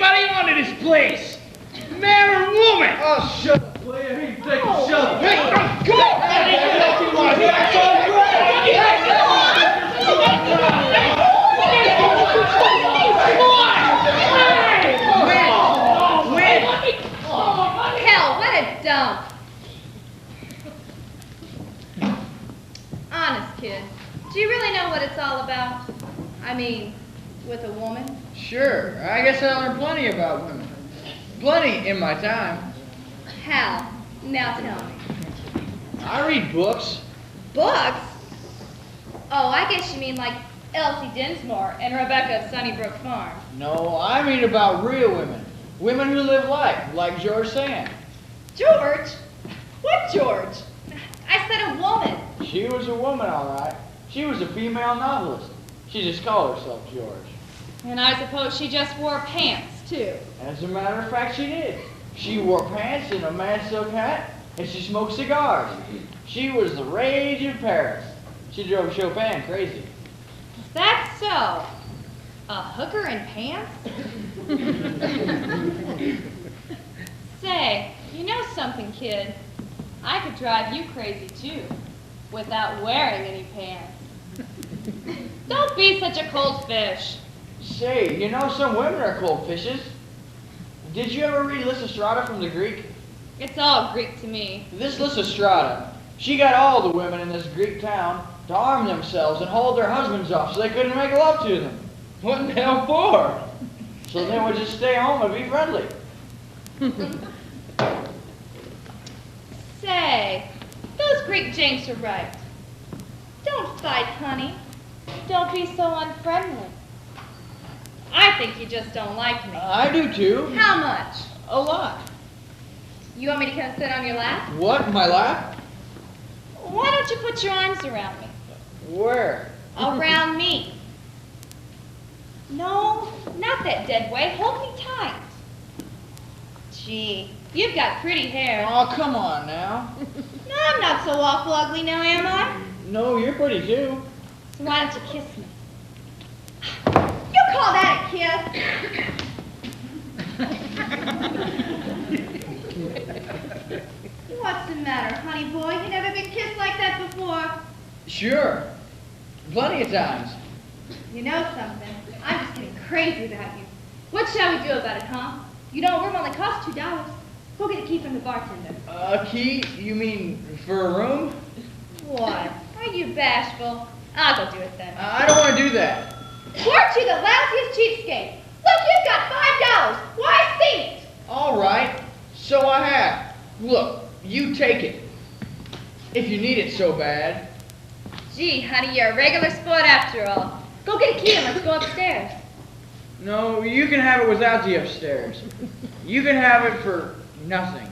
anybody onto this place? Man or woman? Oh, shut up, player. He take a shove. Hey, come on! Hell, what a dump. Honest, kid, do you really know what it's all about? I mean, with a woman? Sure. I guess I learned plenty about women. Plenty in my time. How? Now tell me. I read books. Books? Oh, I guess you mean like Elsie Dinsmore and Rebecca of Sunnybrook Farm. No, I mean about real women. Women who live life, like George Sand. George? What George? I said a woman. She was a woman, all right. She was a female novelist. She just called herself George. And I suppose she just wore pants, too. As a matter of fact, she did. She wore pants and a mad silk hat, and she smoked cigars. She was the rage in Paris. She drove Chopin crazy. Is that so? A hooker in pants? Say, you know something, kid? I could drive you crazy, too, without wearing any pants. Don't be such a cold fish. Say, you know some women are cold fishes. Did you ever read Lysistrata from the Greek? It's all Greek to me. This Lysistrata, she got all the women in this Greek town to arm themselves and hold their husbands off so they couldn't make love to them. What in the hell for? So they would just stay home and be friendly. Say, those Greek janks are right. Don't fight, honey. Don't be so unfriendly. I think you just don't like me. I do too. How much? A lot. You want me to come sit on your lap? What, my lap? Why don't you put your arms around me? Where? Around me. No, not that dead way. Hold me tight. Gee, you've got pretty hair. Oh, come on now. No, I'm not so awful ugly now, am I? No, you're pretty too. So why don't you kiss me? You call that a kiss? What's the matter, honey boy? You never been kissed like that before? Sure. Plenty of times. You know something? I'm just getting crazy about you. What shall we do about it, huh? You know, a room only costs $2. Go get a key from the bartender. A key? You mean for a room? What? Are you bashful? I'll go do it then. I don't want to do that. Weren't you the lousiest cheapskate? Look, you've got $5. Why see it? All right. So I have. Look, you take it. If you need it so bad. Gee, honey, you're a regular sport after all. Go get a key and let's go upstairs. No, you can have it without the upstairs. You can have it for nothing.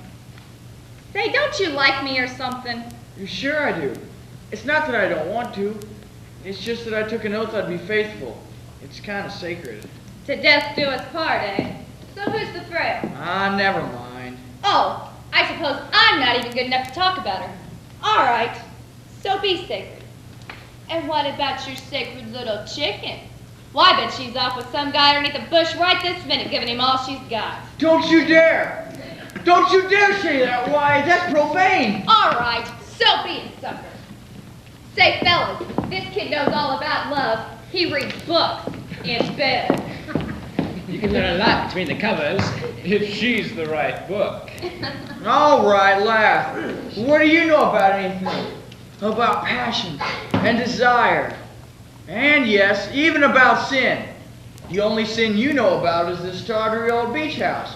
Say, don't you like me or something? Sure I do. It's not that I don't want to. It's just that I took an oath I'd be faithful. It's kind of sacred. To death do us part, eh? So who's the frail? Ah, never mind. Oh, I suppose I'm not even good enough to talk about her. All right, so be sacred. And what about your sacred little chicken? Well, I bet she's off with some guy underneath a bush right this minute, giving him all she's got. Don't you dare! Don't you dare say that! Why, that's profane! All right, so be it, sucker. Say, fellas, this kid knows all about love. He reads books in bed. You can learn a lot between the covers if she's the right book. All right, laugh. What do you know about anything? About passion and desire. And yes, even about sin. The only sin you know about is this tawdry old beach house.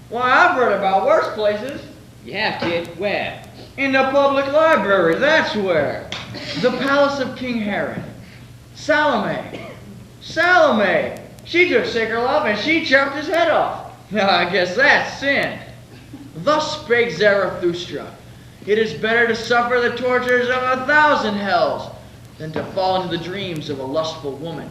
Why, I've read about worse places. You have, kid. Where? In the public library, that's where. The palace of King Herod. Salome. Salome. She took sacred love and she chopped his head off. Now, I guess that's sin. Thus spake Zarathustra. It is better to suffer the tortures of 1,000 hells than to fall into the dreams of a lustful woman.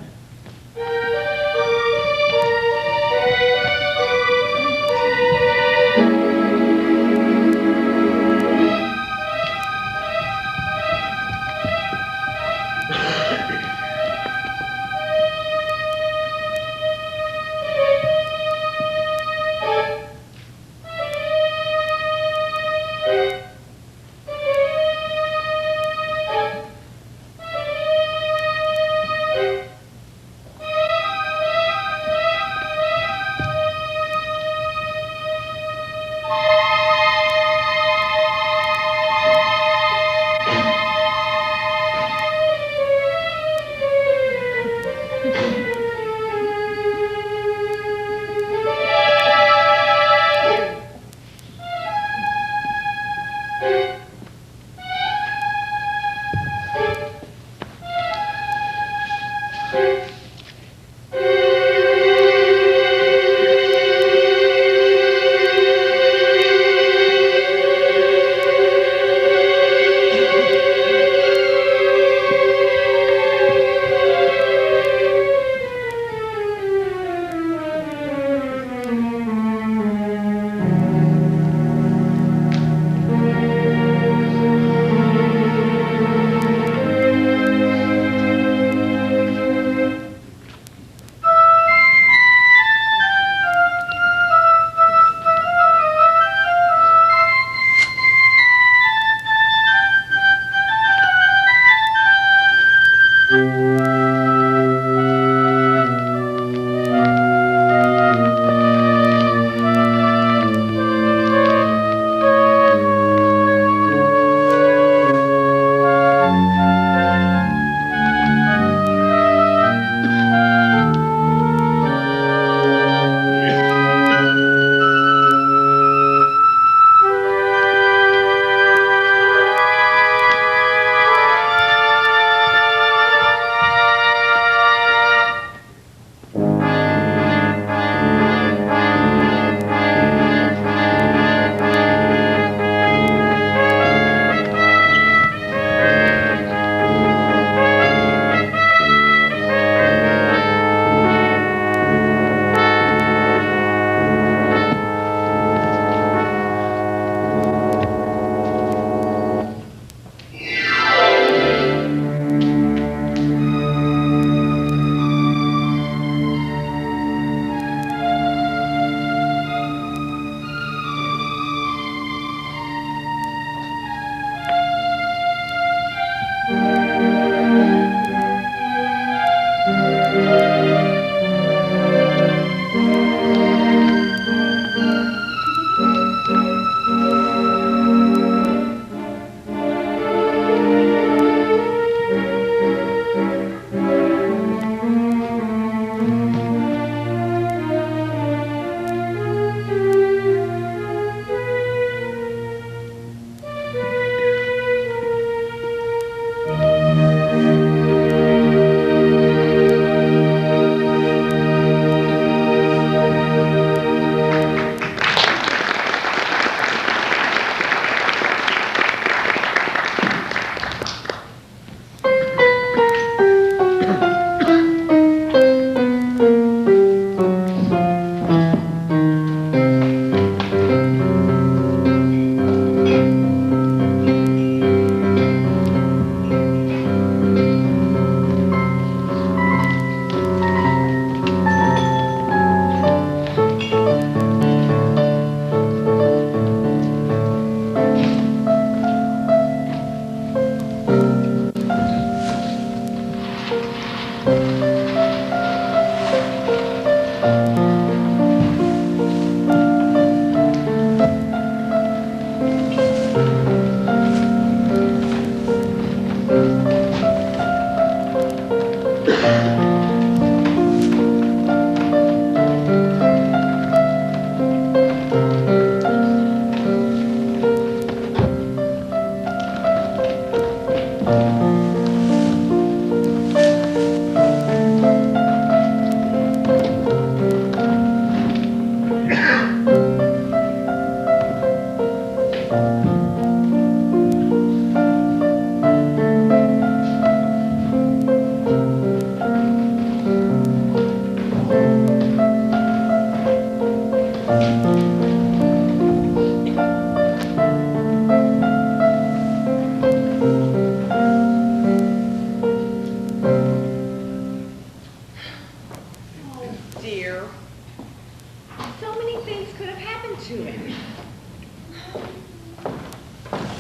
So many things could have happened to him.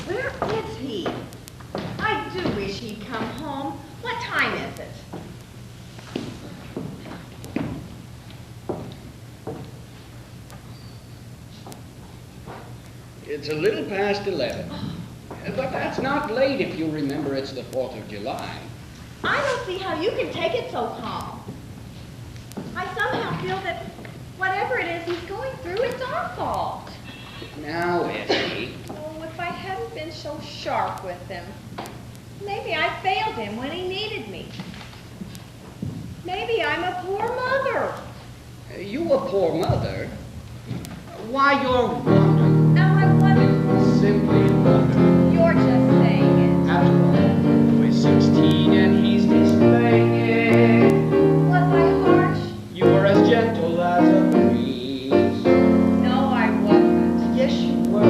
Where is he? I do wish he'd come home. What time is it? It's a little past 11. But that's not late if you remember it's the 4th of July. I don't see how you can take it so calm. I somehow feel that whatever it is he's going through, it's our fault. Now, Essie. Oh, if I hadn't been so sharp with him. Maybe I failed him when he needed me. Maybe I'm a poor mother. You a poor mother? Why, you're wonderful. Am I wonderful? Simply wonderful. You're just saying it. After all, we're 16 and he's displaying it. Was I harsh? You were as gentle as a breeze. No, I wasn't. Yes, you were.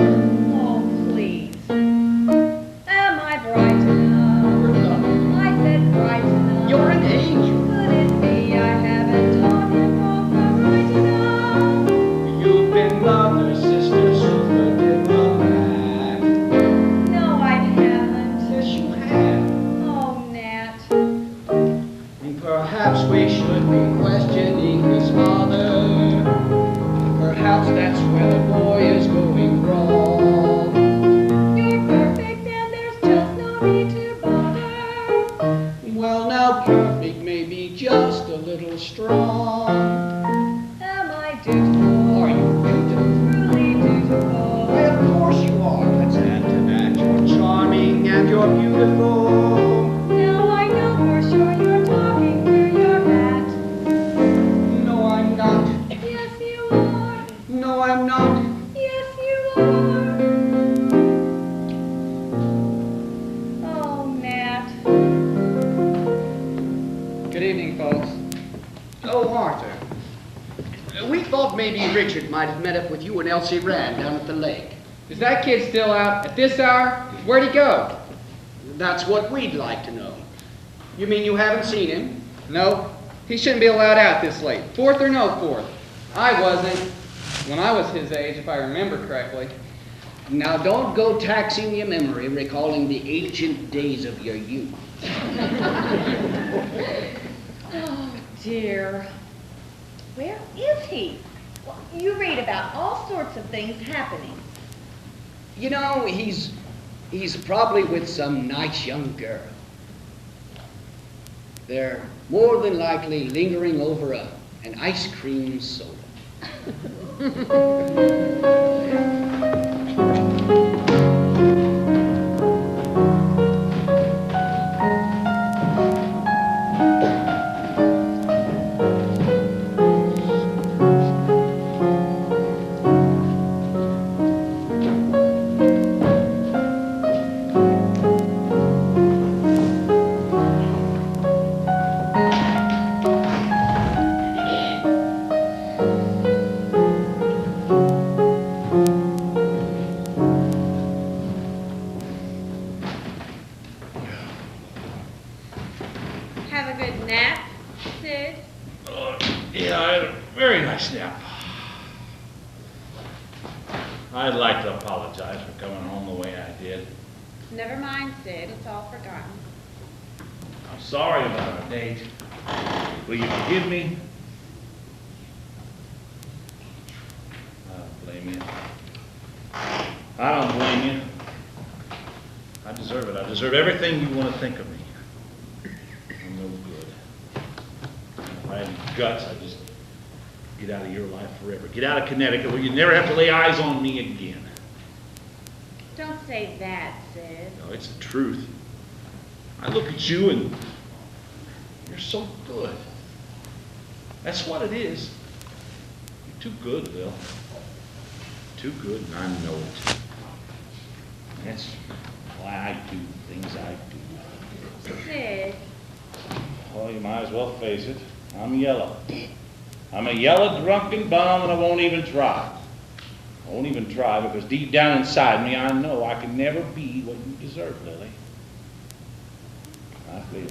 Oh, please. Am I bright enough? You're lovely. I said bright enough. You're an angel. Could it be I haven't taught him both the right enough? You've been mother, sister, super, diplomat. No, I haven't. Yes, you have. Oh, Nat. And perhaps we should be questioning his father. Perhaps that's where the boy is going wrong. You're perfect and there's just no need to bother. Well, now perfect may be just a little strong. Am I dutiful? Are you beautiful? Truly dutiful? Why, of course you are. Let's add to that. You're charming and you're beautiful. Now I know for sure you're talking through your hat. No, I'm not. Yes, you are. No, I'm not. Yes, you are. Oh, Nat. Good evening, folks. Oh, Arthur. We thought maybe Richard might have met up with you and Elsie Rand down at the lake. Is that kid still out at this hour? Where'd he go? That's what we'd like to know. You mean you haven't seen him? No, he shouldn't be allowed out this late. 4th or no 4th. I wasn't. When I was his age, if I remember correctly. Now, don't go taxing your memory recalling the ancient days of your youth. Oh, dear. Where is he? Well, you read about all sorts of things happening. You know, he's probably with some nice young girl. They're more than likely lingering over an ice cream soda. Have a good nap, Sid? Yeah, I had a very nice nap. I'd like to apologize for coming home the way I did. Never mind, Sid. It's all forgotten. I'm sorry about our date. Will you forgive me? I don't blame you. I don't blame you. I deserve it. I deserve everything you want to think of me. I'm no good. If I had guts, I'd just get out of your life forever. Get out of Connecticut where you never have to lay eyes on me again. Don't say that, Sid. No, it's the truth. I look at you and you're so good. That's what it is. You're too good, Bill. Too good, and I know it. That's why I do things I do. Sid. Well, you might as well face it. I'm yellow. I'm a yellow, drunken bum, and I won't even try. I won't even try because deep down inside me, I know I can never be what you deserve, Lily. I feel you.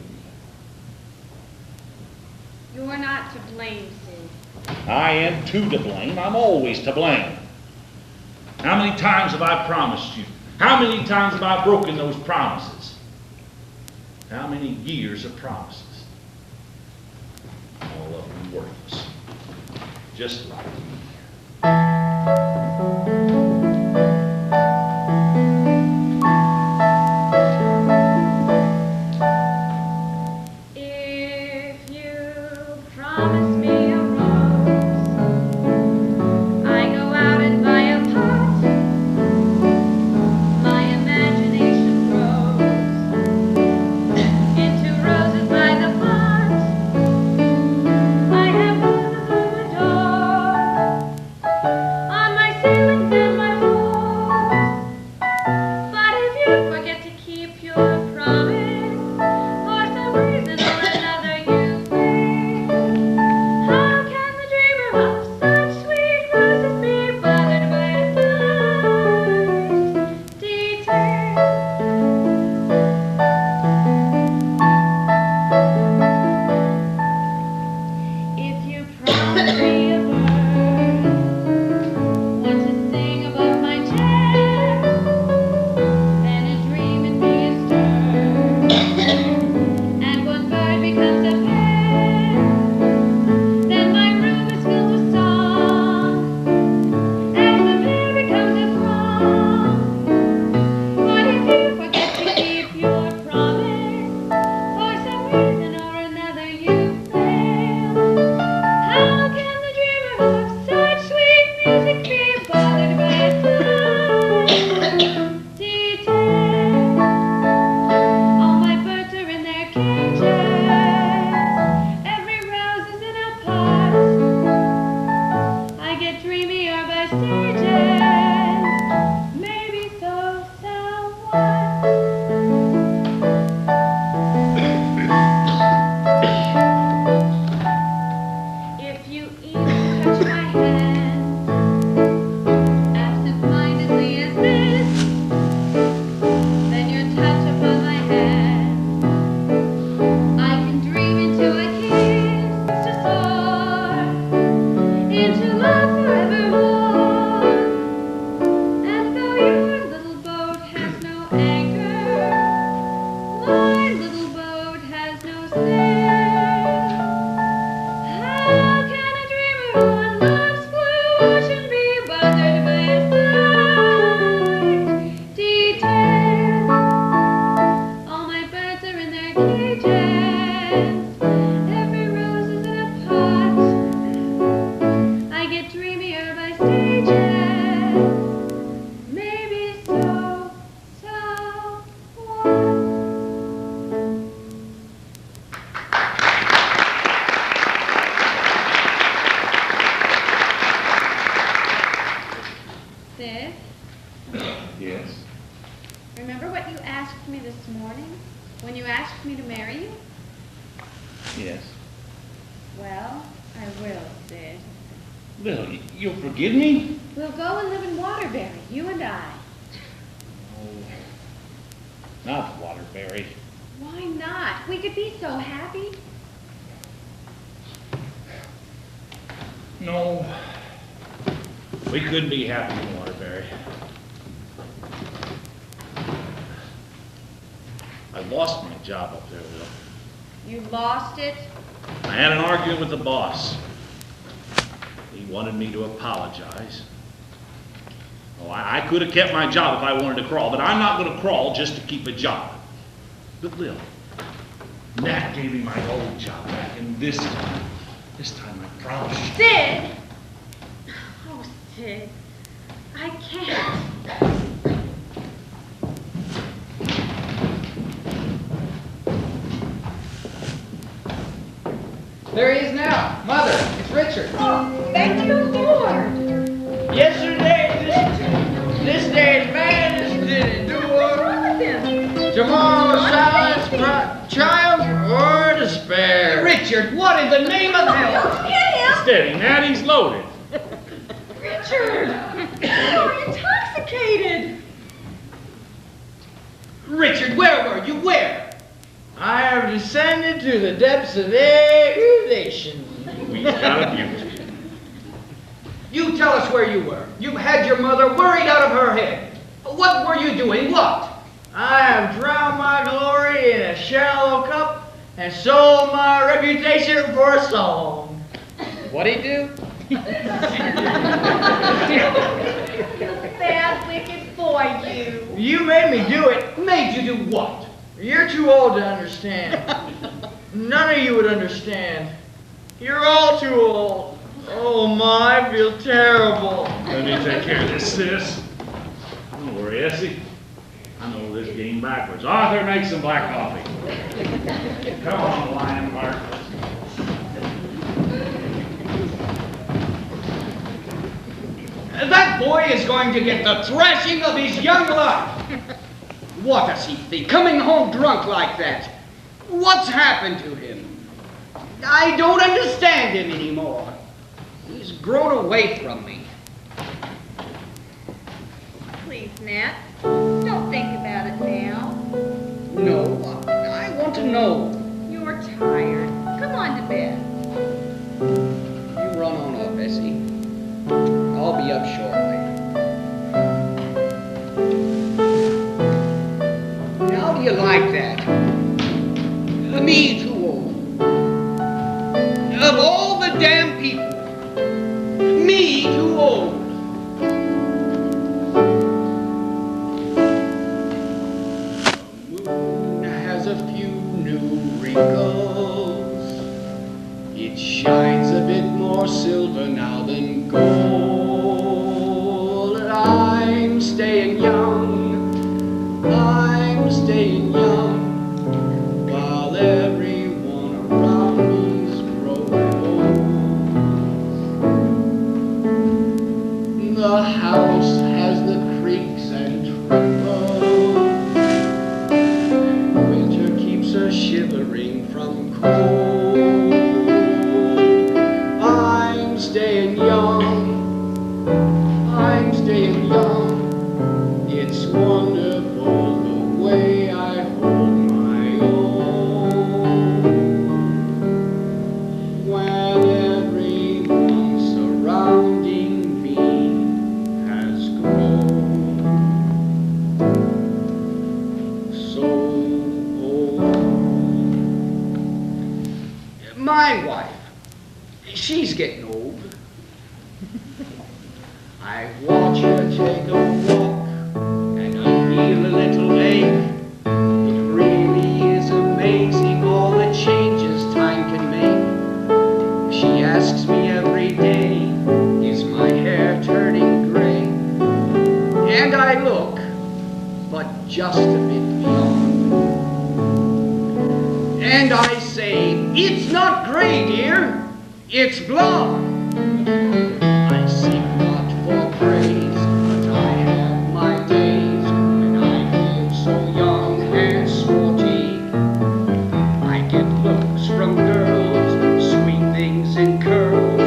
You're not to blame, Sid. I am too to blame. I'm always to blame. How many times have I promised you? How many times have I broken those promises? How many years of promises? All of them worthless. Just like me. If you promise me a rose, I go out and buy a pot. My imagination grows into roses by the pot. I have roses on the door, on my ceilings and my walls. But if you forget to keep your promise, for some reason or another you fail, how can the dreamer of such sweet roses be bothered by a slight detail? If you promise me a bird, want to sing above my chair, then a dream in me is stirred, and one bird becomes a pair. Then my room is filled with song, as the pair becomes a throng. But if you forget to keep your promise, for some reason or another you fail, how can the dreamer of such sweet music be bothered by a slight detail? All my birds are in their cages, every rose is in a pot. I get dreamier by stages, maybe so what? If you even touch my hand, absent-mindedly as this, then your touch upon my hand, I can dream into a kiss to soar into love forevermore. And though your little boat has no anchor, my little boat has no sail. How can a dreamer on love's blue ocean be bothered by a slight detail? All my birds are in their cages, every rose is in a pot. I get dreamier by stages, maybe so what? Sid, Yes? remember what you asked me this morning when you asked me to marry you? Yes. Well, I will, Sid. Lil, you'll forgive me? We'll go and live in Waterbury, you and I. Oh, not Waterbury. Why not? We could be so happy. No. We couldn't be happy in Waterbury. I lost my job up there, Lil. You lost it? I had an argument with the boss. He wanted me to apologize. Oh, I could have kept my job if I wanted to crawl, but I'm not going to crawl just to keep a job. But Lil, Nat gave me my old job back, and this time I promise you. Sid! Oh, Sid. I can't. There he is now. Mother, it's Richard. Thank you, Lord. Yesterday, this day's madness did endure. Tomorrow's silence, triumph, or despair. Richard, what in the name of hell? Hit him! Steady, Nat, he's loaded. Richard! You're intoxicated. Richard, where were you? Where? I have descended to the depths of degradation. We've got a beauty. You tell us where you were. You had your mother worried out of her head. What were you doing? What? I have drowned my glory in a shallow cup and sold my reputation for a song. What'd he do? You bad, wicked boy, you. You made me do it. Made you do what? You're too old to understand. None of you would understand. You're all too old. Oh my, I feel terrible. Let me take care of this, sis. Don't worry, Essie. I know this game backwards. Arthur, make some black coffee. Come on, Lionheart. That boy is going to get the thrashing of his young life. What does he think? Coming home drunk like that? What's happened to him? I don't understand him anymore. He's grown away from me. Please, Nat, don't think about it now. No, I want to know. You're tired. Come on to bed. You run on up, Essie. I'll be up shortly. How do you like that? Me too old. Of all the damn people, me too old. The moon has a few new wrinkles. It shines a bit more silver now than gold. I'm staying young. I'm staying young. While everyone around me's growing old. The house has the creaks and trembles. Winter keeps her shivering from cold. I'm staying young. I'm staying young. It's wonderful the way I hold my own. When everyone surrounding me has grown so old. My wife, she's getting old. I watch her take a walk and I feel a little ache. It really is amazing all the changes time can make. She asks me every day, is my hair turning gray? And I look, but just a bit beyond. And I say, it's not gray, dear, it's blonde. I seek not for praise, but I have my days when I feel so young and sporty. I get looks from girls, sweet things in curls,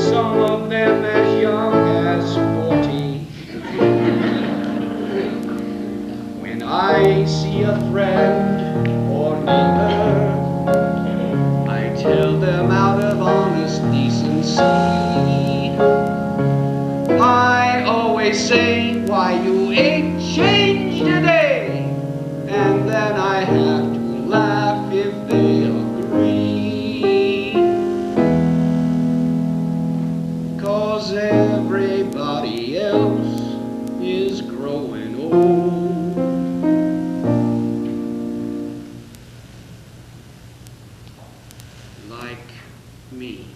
some of them as young as 40. When I see a friend or neighbor, I tell them out of honest decency. I always say, why you ain't changed a day, and then I have to laugh if they agree. 'Cause everybody else is growing old. Like me.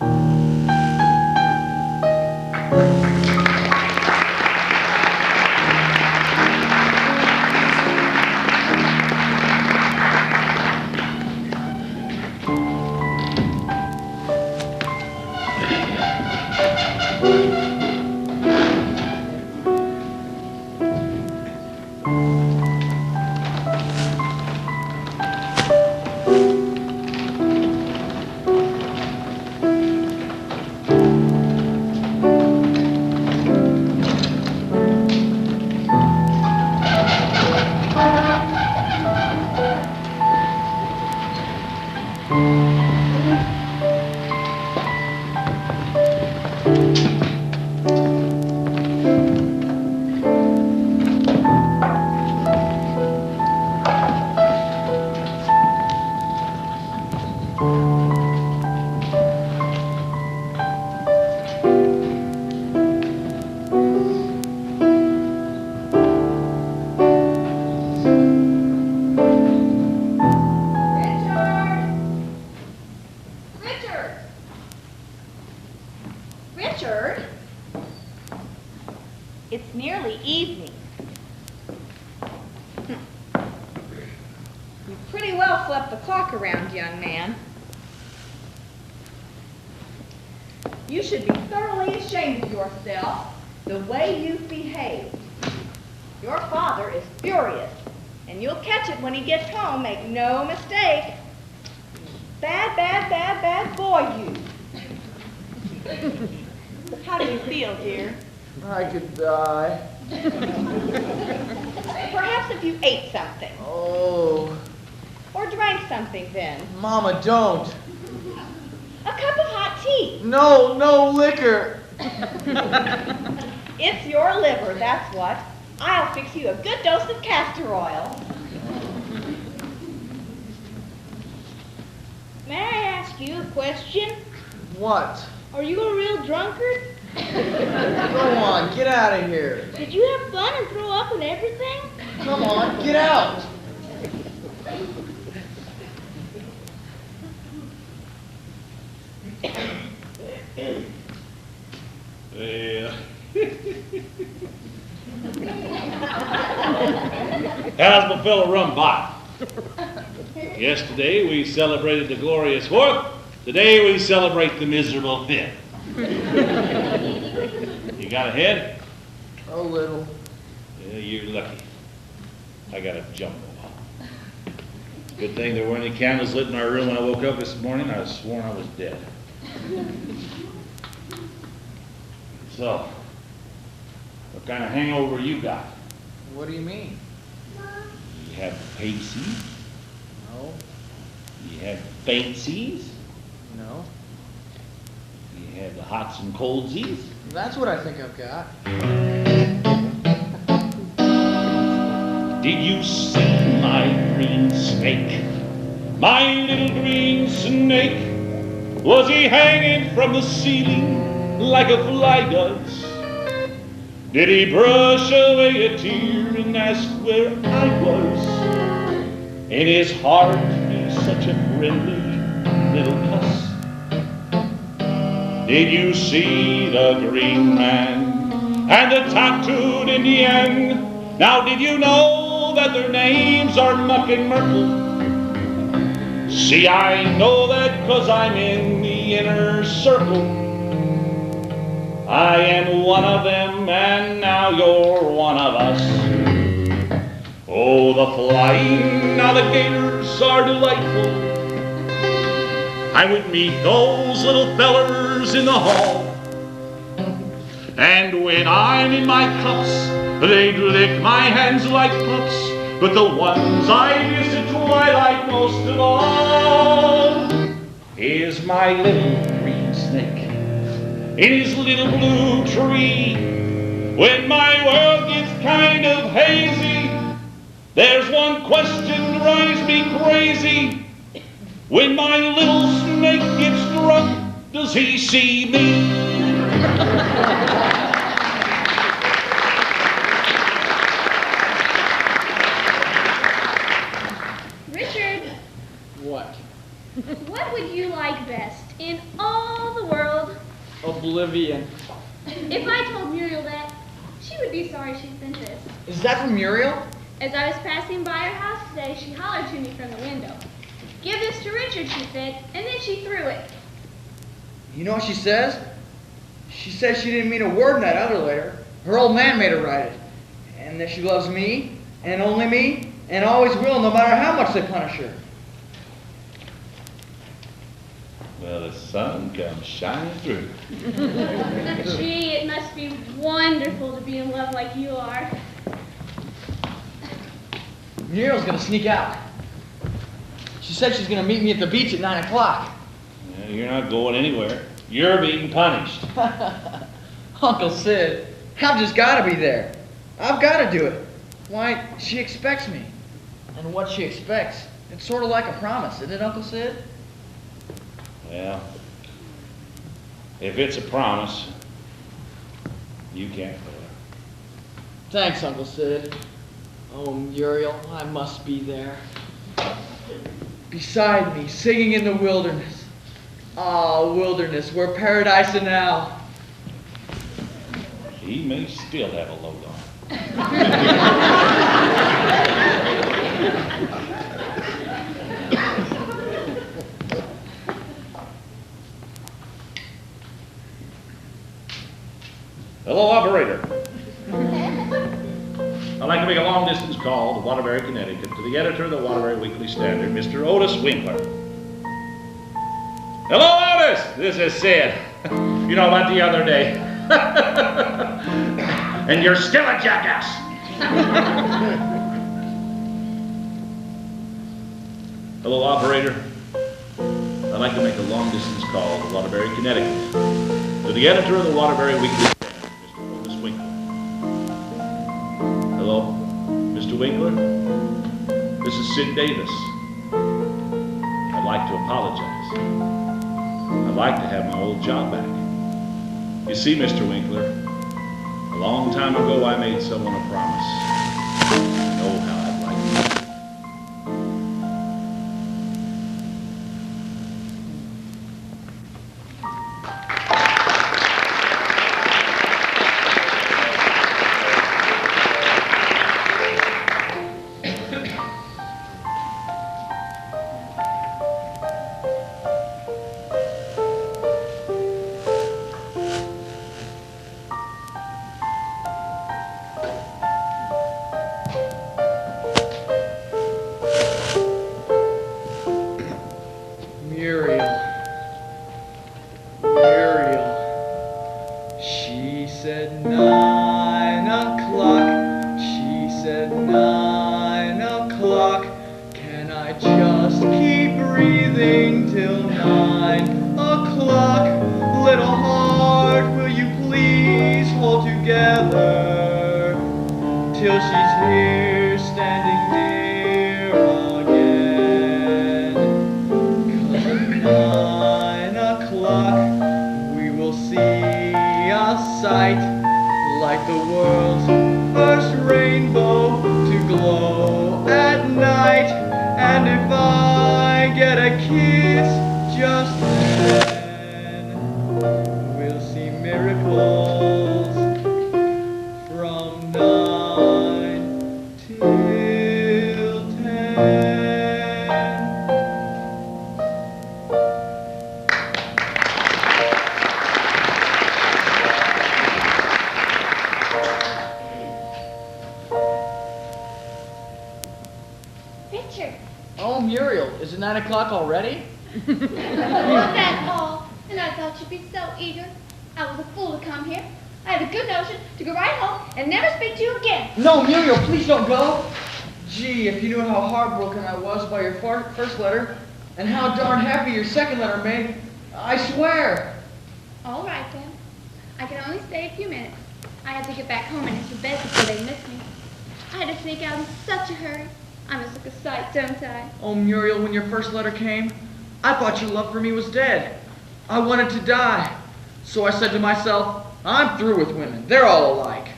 Richard. It's nearly evening. You pretty well slept the clock around, young man. You should be thoroughly ashamed of yourself, the way you've behaved. Your father is furious, and you'll catch it when he gets home, make no mistake. Bad, bad, bad, bad boy, you. How do you feel, dear? I could die. Perhaps if you ate something, Oh, or drank something then. Mama, don't. A cup of hot tea. No, no liquor. It's your liver, that's what. I'll fix you a good dose of castor oil. May I ask you a question? What? Are you a real drunkard? Go on, get out of here. Did you have fun and throw up and everything? Come on, get out. How's my fellow rum bot? Yesterday we celebrated the glorious 4th. Today we celebrate the miserable 5th. You got a head? A little. Yeah, you're lucky. I got a jumbo. Good thing there weren't any candles lit in my room when I woke up this morning. I was sworn I was dead. So, what kind of hangover you got? What do you mean? You have paces? No, You have faintsies? no. You have the hots and coldsies? That's what I think I've got. Did you see my green snake? My little green snake? Was he hanging from the ceiling like a fly does? Did he brush away a tear and ask where I was? In his heart he's such a friendly little cuss. Did you see the green man and the tattooed Indian? Now did you know that their names are Muck and Myrtle? See, I know that 'cause I'm in the inner circle. I am one of them and now you're one of us. Oh, the flying alligators are delightful. I would meet those little fellers in the hall. And when I'm in my cups, they'd lick my hands like pups. But the ones I miss at twilight most of all is my little green snake in his little blue tree. When my world gets kind of hazy, there's one question drives me crazy. When my little snake gets drunk, does he see me? Richard, What? what would you like best in all the world? Oblivion. If I told Muriel that, she would be sorry she sent this. Is that from Muriel? As I was passing by her house today, she hollered to me from the window. Give this to Richard, she said, and then she threw it. You know what she says? She says she didn't mean a word in that other letter. Her old man made her write it. And that she loves me, and only me, and always will, no matter how much they punish her. Well, the sun comes shining through. Gee, it must be wonderful to be in love like you are. Muriel's gonna sneak out. She said she's gonna meet me at the beach at 9 o'clock. Yeah, you're not going anywhere. You're being punished. Uncle Sid, I've just gotta be there. I've gotta do it. Why, she expects me. And what she expects, it's sort of like a promise, isn't it, Uncle Sid? Well, if it's a promise, you can't fail her. Thanks, Uncle Sid. Oh, Muriel, I must be there. Beside me, singing in the wilderness. Ah, wilderness, where paradise is now. he may still have a load on. Hello, operator. I'd like to make a long-distance call to Waterbury, Connecticut, to the editor of the Waterbury Weekly Standard, Mr. Otis Winkler. Hello, Otis! This is Sid. You know about the other day. And you're still a jackass. Hello, operator. I'd like to make a long-distance call to Waterbury, Connecticut, to the editor of the Waterbury Weekly Standard, Mr. Otis Winkler. Hello, Mr. Winkler? This is Sid Davis. I'd like to apologize. I'd like to have my old job back. You see, Mr. Winkler, a long time ago I made someone a promise. You know how I'd like it. She said 9 o'clock. She said 9 o'clock. Can I just keep breathing till 9 o'clock? Little heart, will you please hold together till she's here standing near again? 'Cause at 9 o'clock we will see a sight like the world's first rainbow to glow at night. And if I get a kiss just then, we'll see miracles from 9 till 10. Richard. Oh, Muriel, is it 9 o'clock already? That's all. And I thought you'd be so eager. I was a fool to come here. I had a good notion to go right home and never speak to you again. No, Muriel, please don't go. Gee, if you knew how heartbroken I was by your first letter, and how darn happy your second letter made, I swear. All right, then. I can only stay a few minutes. I have to get back home and into bed before they miss me. I had to sneak out in such a hurry. I must look a sight, don't I? Oh, Muriel, when your first letter came, I thought your love for me was dead. I wanted to die. So I said to myself, I'm through with women. They're all alike.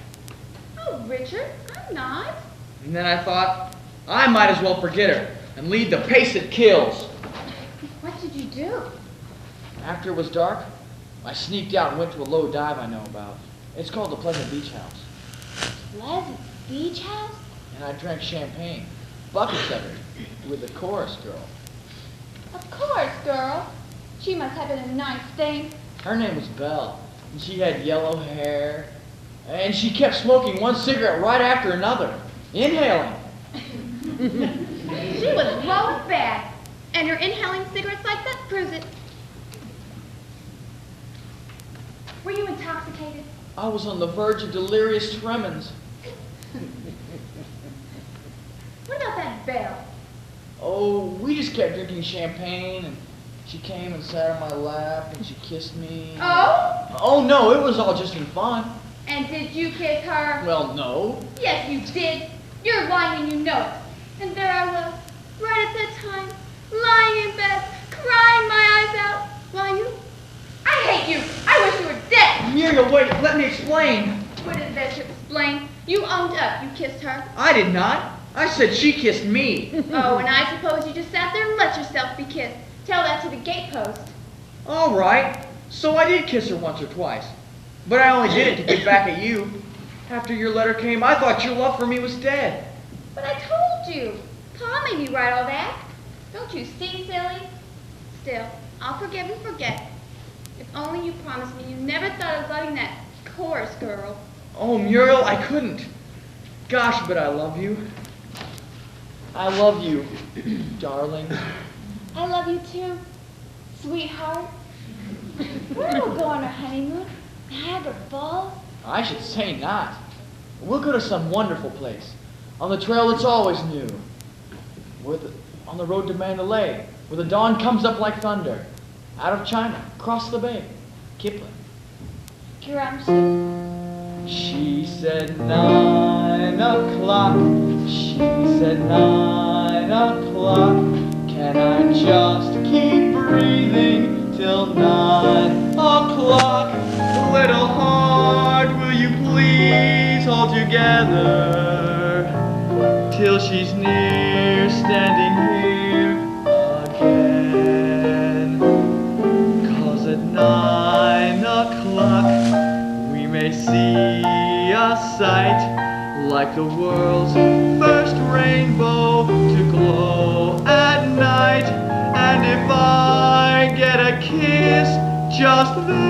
Oh, Richard, I'm not. And then I thought, I might as well forget her and lead the pace that kills. What did you do? After it was dark, I sneaked out and went to a low dive I know about. It's called the Pleasant Beach House. Pleasant Beach House? And I drank champagne, buckets of it, with the chorus girl. Of course, girl. She must have been a nice thing. Her name was Belle, and she had yellow hair, and she kept smoking one cigarette right after another, inhaling. She was low bad. And her inhaling cigarettes like that proves it. Were you intoxicated? I was on the verge of delirious tremens. What about that Belle? Oh, we just kept drinking champagne, and she came and sat on my lap, and she kissed me. Oh? Oh, no, it was all just in fun. And did you kiss her? Well, no. Yes, you did. You're lying and you know it. And there I was, right at that time, lying in bed, crying my eyes out. While you... I hate you. I wish you were dead. Muriel, wait, let me explain. What is there to explain? You owned up. You kissed her. I did not. I said she kissed me. Oh, and I suppose you just sat there and let yourself be kissed. Tell that to the gatepost. All right. So I did kiss her once or twice. But I only did it to get back at you. After your letter came, I thought your love for me was dead. But I told you. Pa made me write all that. Don't you see, silly? Still, I'll forgive and forget. If only you promised me you never thought of loving that chorus girl. Oh, Muriel, I couldn't. Gosh, but I love you. I love you, darling. I love you too, sweetheart. Where do we go on our honeymoon? Niagara Falls? I should say not. We'll go to some wonderful place, on the trail that's always new. On the road to Mandalay, where the dawn comes up like thunder. Out of China, across the bay. Kipling. Gramsci. She said 9 o'clock. She said 9 o'clock. Can I just keep breathing till 9 o'clock? Little heart, will you please hold together till she's near, standing here again? 'Cause at 9 o'clock we may see a sight like the world's first rainbow to glow at night. And if I get a kiss just then,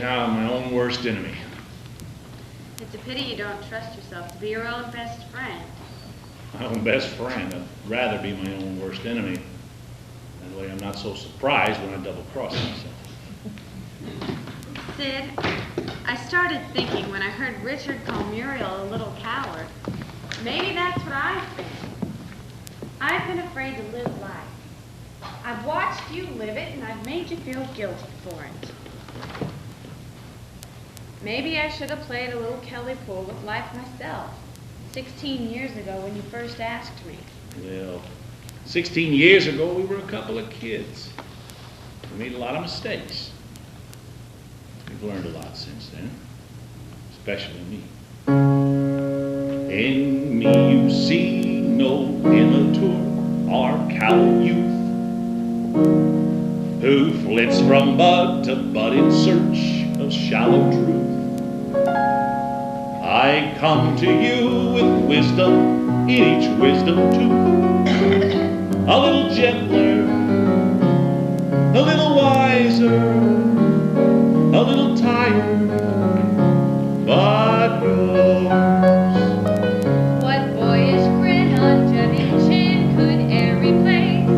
how I'm my own worst enemy. It's a pity you don't trust yourself to be your own best friend. My own best friend. I'd rather be my own worst enemy. That way I'm not so surprised when I double-cross myself. Sid, I started thinking when I heard Richard call Muriel a little coward, maybe that's what I've been. I've been afraid to live life. I've watched you live it, and I've made you feel guilty for it. Maybe I should have played a little Kelly pool with life myself 16 years ago when you first asked me. Well, 16 years ago, we were a couple of kids. We made a lot of mistakes. We've learned a lot since then, especially me. In me you see no immature or callow youth who flits from bud to bud in search of shallow truth. I come to you with wisdom, in each wisdom tooth, a little gentler, a little wiser, a little tired, but yours. What boyish grin on jutting chin could e'er replace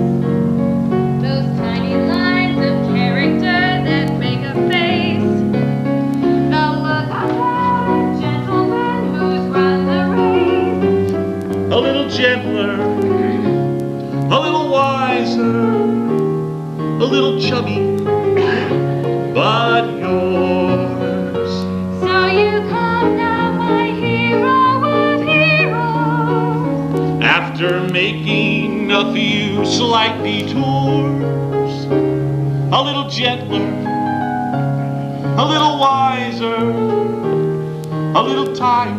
those tiny lines of character that make a face? The look of that gentleman who's run the race. A little gentler, a little wiser, a little chubby, but yours. So you come now, my hero of heroes. After making a few slight detours, a little gentler, a little wiser, a little tired,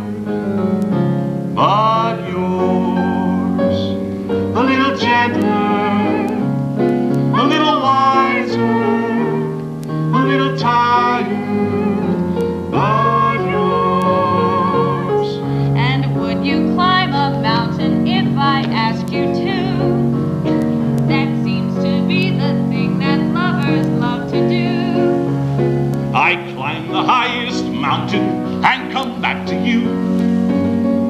but yours. A little gentler, a little wiser, a little tired, but yours. And would you climb a mountain if I asked you to? That seems to be the thing that lovers love to do. I'd climb the highest mountain and come back to you.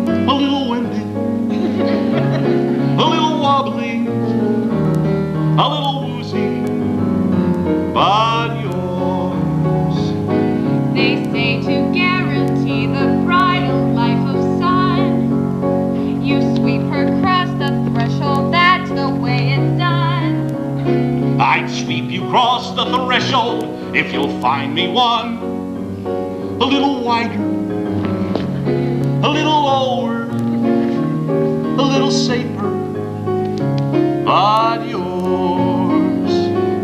A little windy, a little wobbly, a little woozy, but yours. They say to guarantee the bridal life of sun, you sweep her across the threshold, that's the way it's done. I'd sweep you across the threshold if you'll find me one. A little wider, a little lower, a little safer, but yours.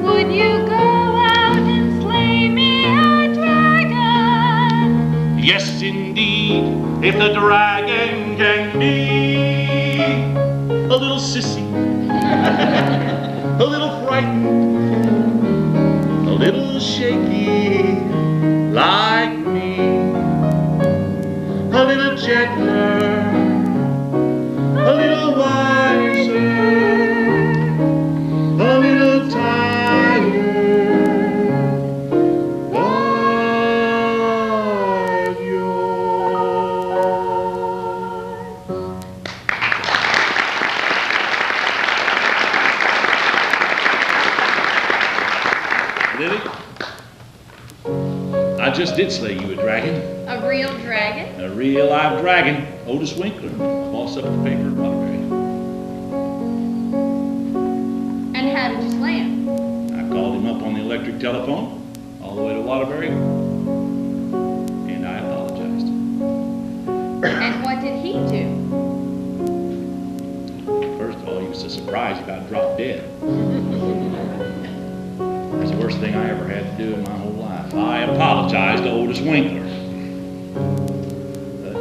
Would you go out and slay me a dragon? Yes, indeed, if the dragon can be a little sissy, a little frightened, a little shaky, like me, a little gentler, a little wiser, a little tired, but yours. Lily, I just did slay you a dragon. A real dragon? A real live dragon, Otis Winkler, boss up at the paper in Waterbury. And how did you slay him? I called him up on the electric telephone, all the way to Waterbury, and I apologized. And what did he do? First of all, he was so surprised he about dropped dead. That's the worst thing I ever had to do in my whole life. I apologized to Otis Winkler. But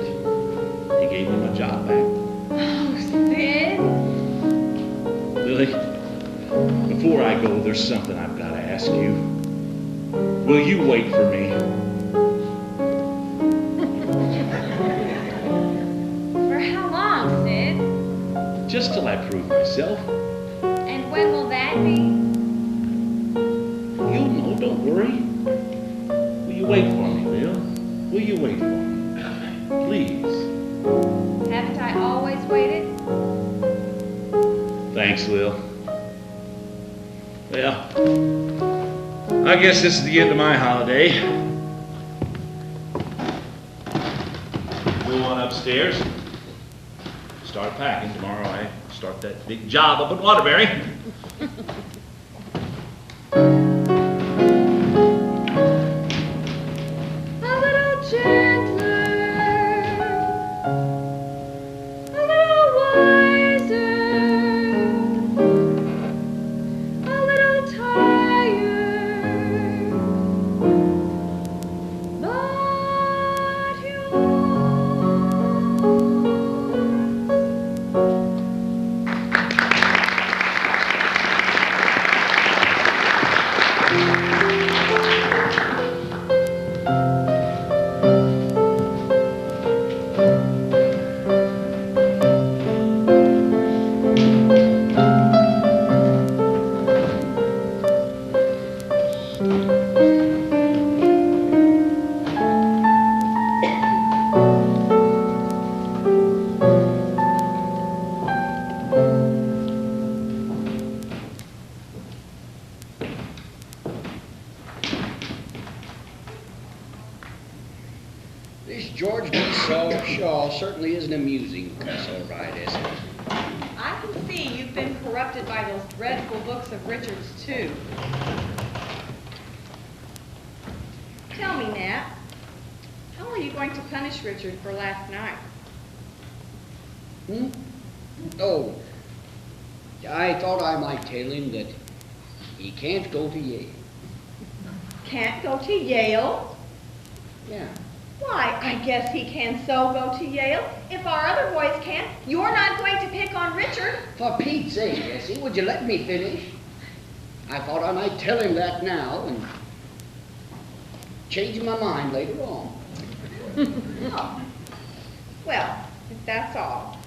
he gave me my job back. Oh, Sid. Lily, before I go, there's something I've got to ask you. Will you wait for me? For how long, Sid? Just till I prove myself. And when will that be? You'll know, don't worry. Will you wait for me, Lil? Will you wait for me? Please. Haven't I always waited? Thanks, Lil. Well, I guess this is the end of my holiday. Go on upstairs. Start packing. Tomorrow I start that big job up at Waterbury. A little gentler, a little wiser, a little tired, but This George B. Shaw certainly isn't amusing. That's all right, is it? I can see you've been corrupted by those dreadful books of Richard's, too. Tell me, Nat, how are you going to punish Richard for last night? Oh, I thought I might tell him that he can't go to Yale. can't go to Yale? Yeah. Why, I guess he can so go to Yale. If our other boys can't, you're not going to pick on Richard. For Pete's sake, Essie, would you let me finish? I thought I might tell him that now and change my mind later on. Oh. Well, if that's all.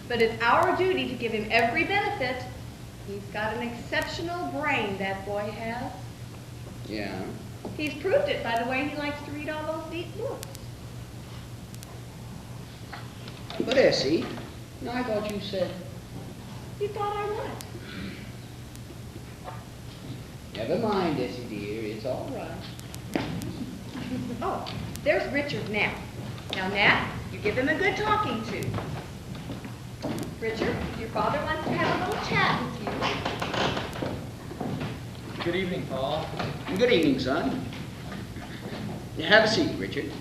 But it's our duty to give him every benefit. He's got an exceptional brain, that boy has. Yeah. He's proved it by the way he likes to read all those deep books. But Essie, I thought you said... You thought I would. Never mind, Essie dear, it's all right. Oh, there's Richard now. Now, Nat, you give him a good talking to. Richard, your father wants to have a little chat with you. Good evening, Paul. Good evening, son. Have a seat, Richard.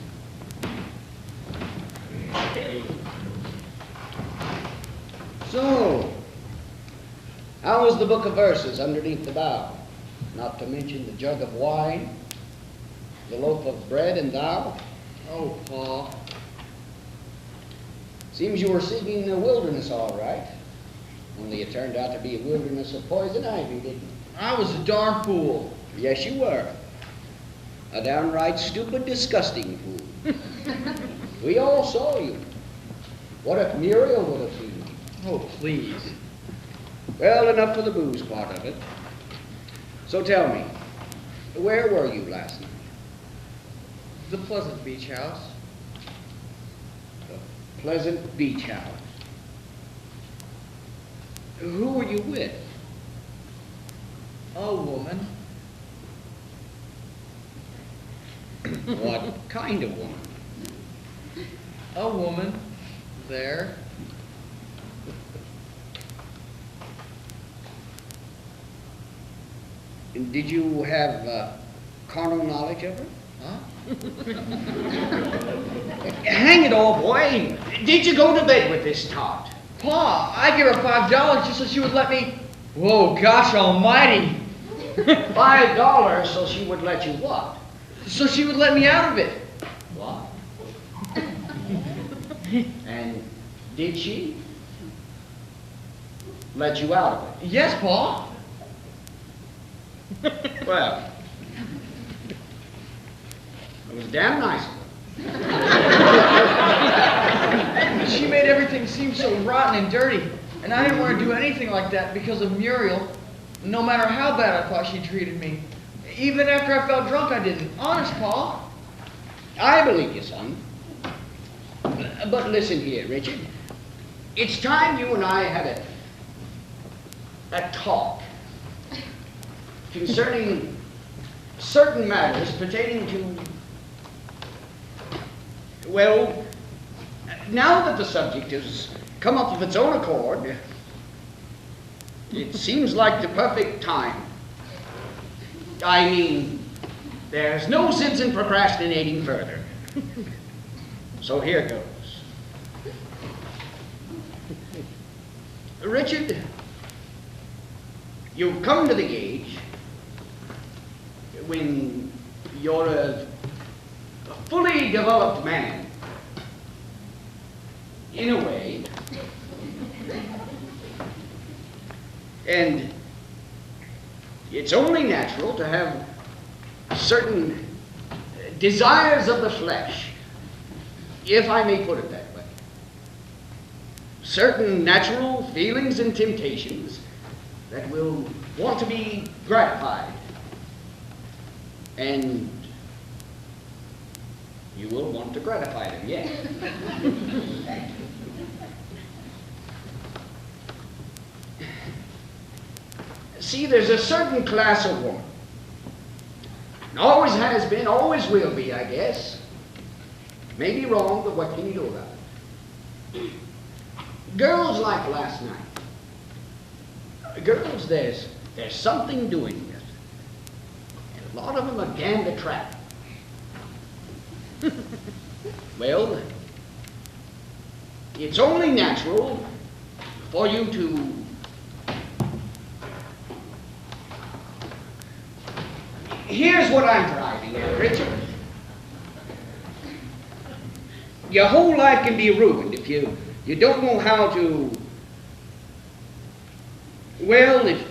So, how was the book of verses underneath the bough? Not to mention the jug of wine, the loaf of bread and thou? Oh, Paul. Seems you were seeking the wilderness all right. Only it turned out to be a wilderness of poison ivy, didn't it? I was a darn fool. Yes, you were. A downright stupid, disgusting fool. We all saw you. What if Muriel would have seen you? Oh, please. Well, enough for the booze part of it. So tell me, where were you last night? The Pleasant Beach House. The Pleasant Beach House. Who were you with? A woman. What kind of woman? A woman. There. And did you have carnal knowledge of her? Huh? Hang it all, boy. Did you go to bed with this tart? Pa, I gave her $5 just so she would let me... Whoa, gosh almighty. $5 so she would let you what? So she would let me out of it. What? And did she let you out of it? Yes, Pa. Well, it was damn nice of her. She made everything seem so rotten and dirty. And I didn't want to do anything like that because of Muriel, no matter how bad I thought she treated me. Even after I felt drunk, I didn't. Honest, Pa. I believe you, son. But listen here, Richard. It's time you and I had a talk concerning certain matters pertaining to, well, now that the subject has come up of its own accord, it seems like the perfect time. I mean, there's no sense in procrastinating further. So here goes. Richard, you've come to the age when you're a fully developed man, in a way, and it's only natural to have certain desires of the flesh, if I may put it that way. Certain natural feelings and temptations that will want to be gratified. And you will want to gratify them, yes. See, there's a certain class of woman. Always has been, always will be, I guess. May be wrong, but what can you do about it? Girls like last night. Girls, there's something doing with it. And a lot of them are damned attractive. Well, it's only natural for you to here's what I'm driving at, Richard. Your whole life can be ruined if you don't know how to, well, if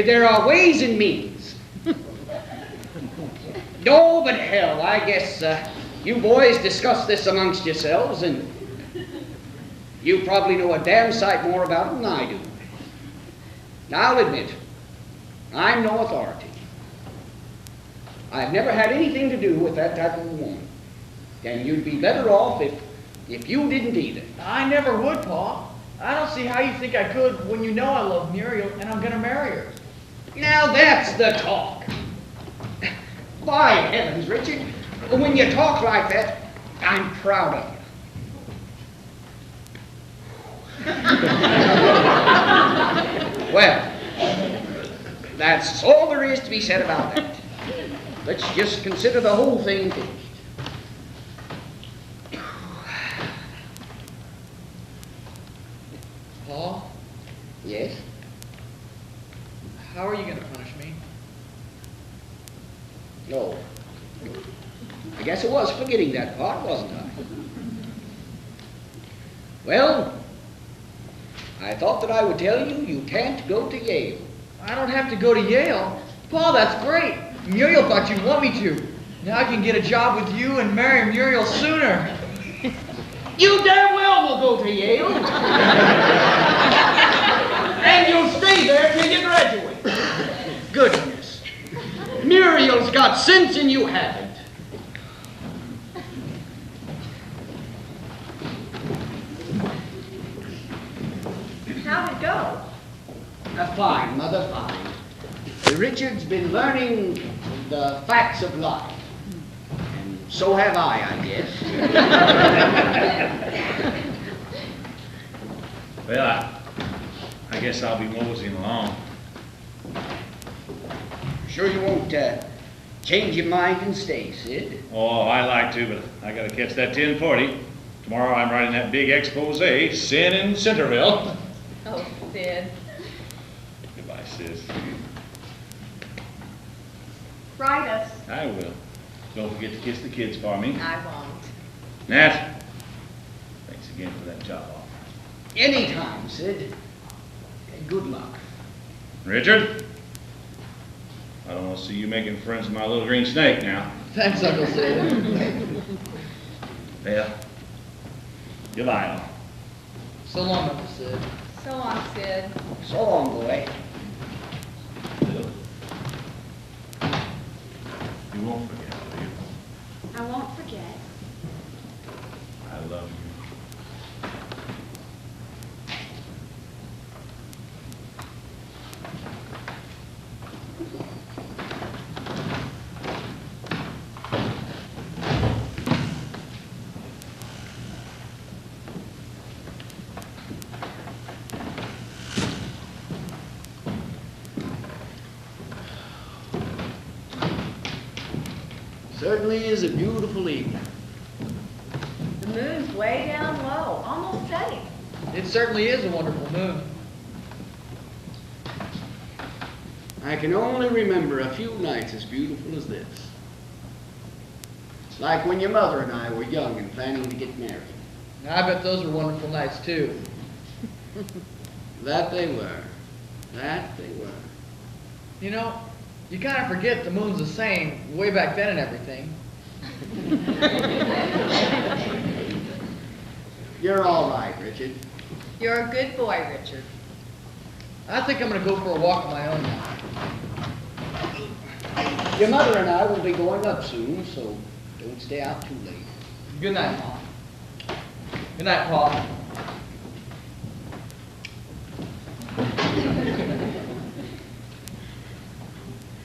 there are ways and means. No, but hell, I guess you boys discuss this amongst yourselves, and you probably know a damn sight more about it than I do. Now, I'll admit, I'm no authority. I've never had anything to do with that type of a woman. And you'd be better off if you didn't either. I never would, Pa. I don't see how you think I could when you know I love Muriel and I'm gonna marry her. Now that's the talk. By heavens, Richard, when you talk like that, I'm proud of you. Well, that's all there is to be said about that. Let's just consider the whole thing finished. Pa, Yes? how are you gonna punish me? No. I guess I was forgetting that part, wasn't I? Well, I thought that I would tell you you can't go to Yale. I don't have to go to Yale. Pa, that's great. Muriel thought you'd want me to. Now I can get a job with you and marry Muriel sooner. You damn well will go to Yale. And you'll stay there till you graduate. Goodness. Muriel's got sense and you haven't. How'd it go? Fine, Mother, fine. Richard's been learning the facts of life. And so have I guess. Well, I guess I'll be moseying along. Sure you won't change your mind and stay, Sid? Oh, I like to, but I gotta catch that 10:40. Tomorrow I'm writing that big expose, Sin in Centerville. Oh, Sid. Goodbye, sis. Write us. I will. Don't forget to kiss the kids for me. I won't. Nat, thanks again for that job offer. Anytime, Sid. Good luck. Richard, I don't want to see you making friends with my little green snake now. Thanks, Uncle Sid. Yeah. Goodbye, all. So long, Uncle Sid. So long, Sid. So long, boy. You won't forget, will you? I won't forget. I love you. Certainly is a beautiful evening. The moon's way down low, almost setting. It certainly is a wonderful moon. I can only remember a few nights as beautiful as this. Like when your mother and I were young and planning to get married. I bet those were wonderful nights, too. That they were. That they were. You know, you kind of forget the moon's the same way back then and everything. You're all right, Richard. You're a good boy, Richard. I think I'm going to go for a walk on my own now. Your mother and I will be going up soon, so don't stay out too late. Good night, Mom. Good night, Pa.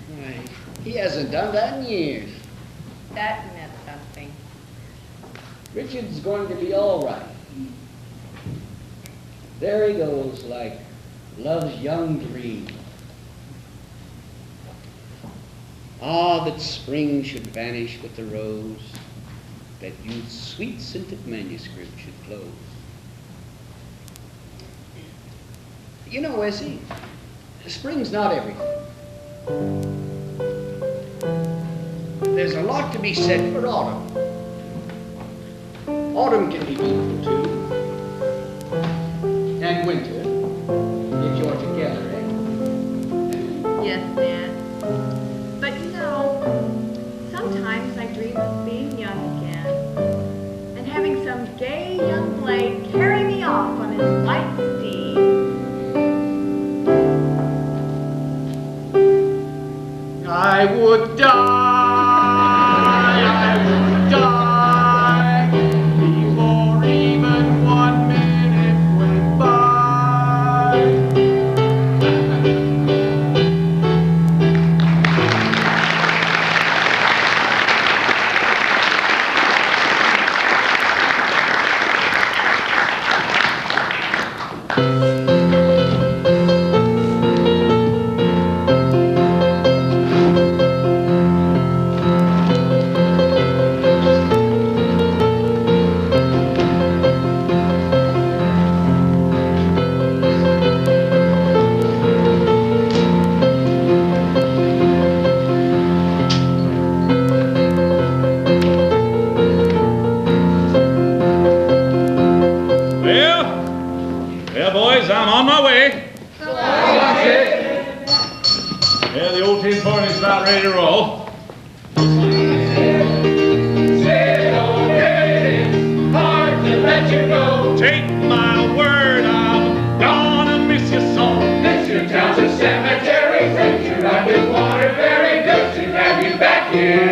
Why, he hasn't done that in years. That meant something. Richard's going to be all right. There he goes, like love's young dream. Ah, that spring should vanish with the rose, that youth's sweet-scented manuscript should close. You know, Essie, spring's not everything. there's a lot to be said for autumn. Autumn can be beautiful too. And winter, if you're together, eh? Yes, Dad. But you know, sometimes I dream of being young again and having some gay young blade carry me off on his white steed. I would die before even 1 minute went by. Well, boys, I'm on my way. Yeah, the old tin party's about ready to roll. Take my word, I'm gonna miss you so. Miss your towns and cemeteries, and your life with Waterbury, good to have you back here.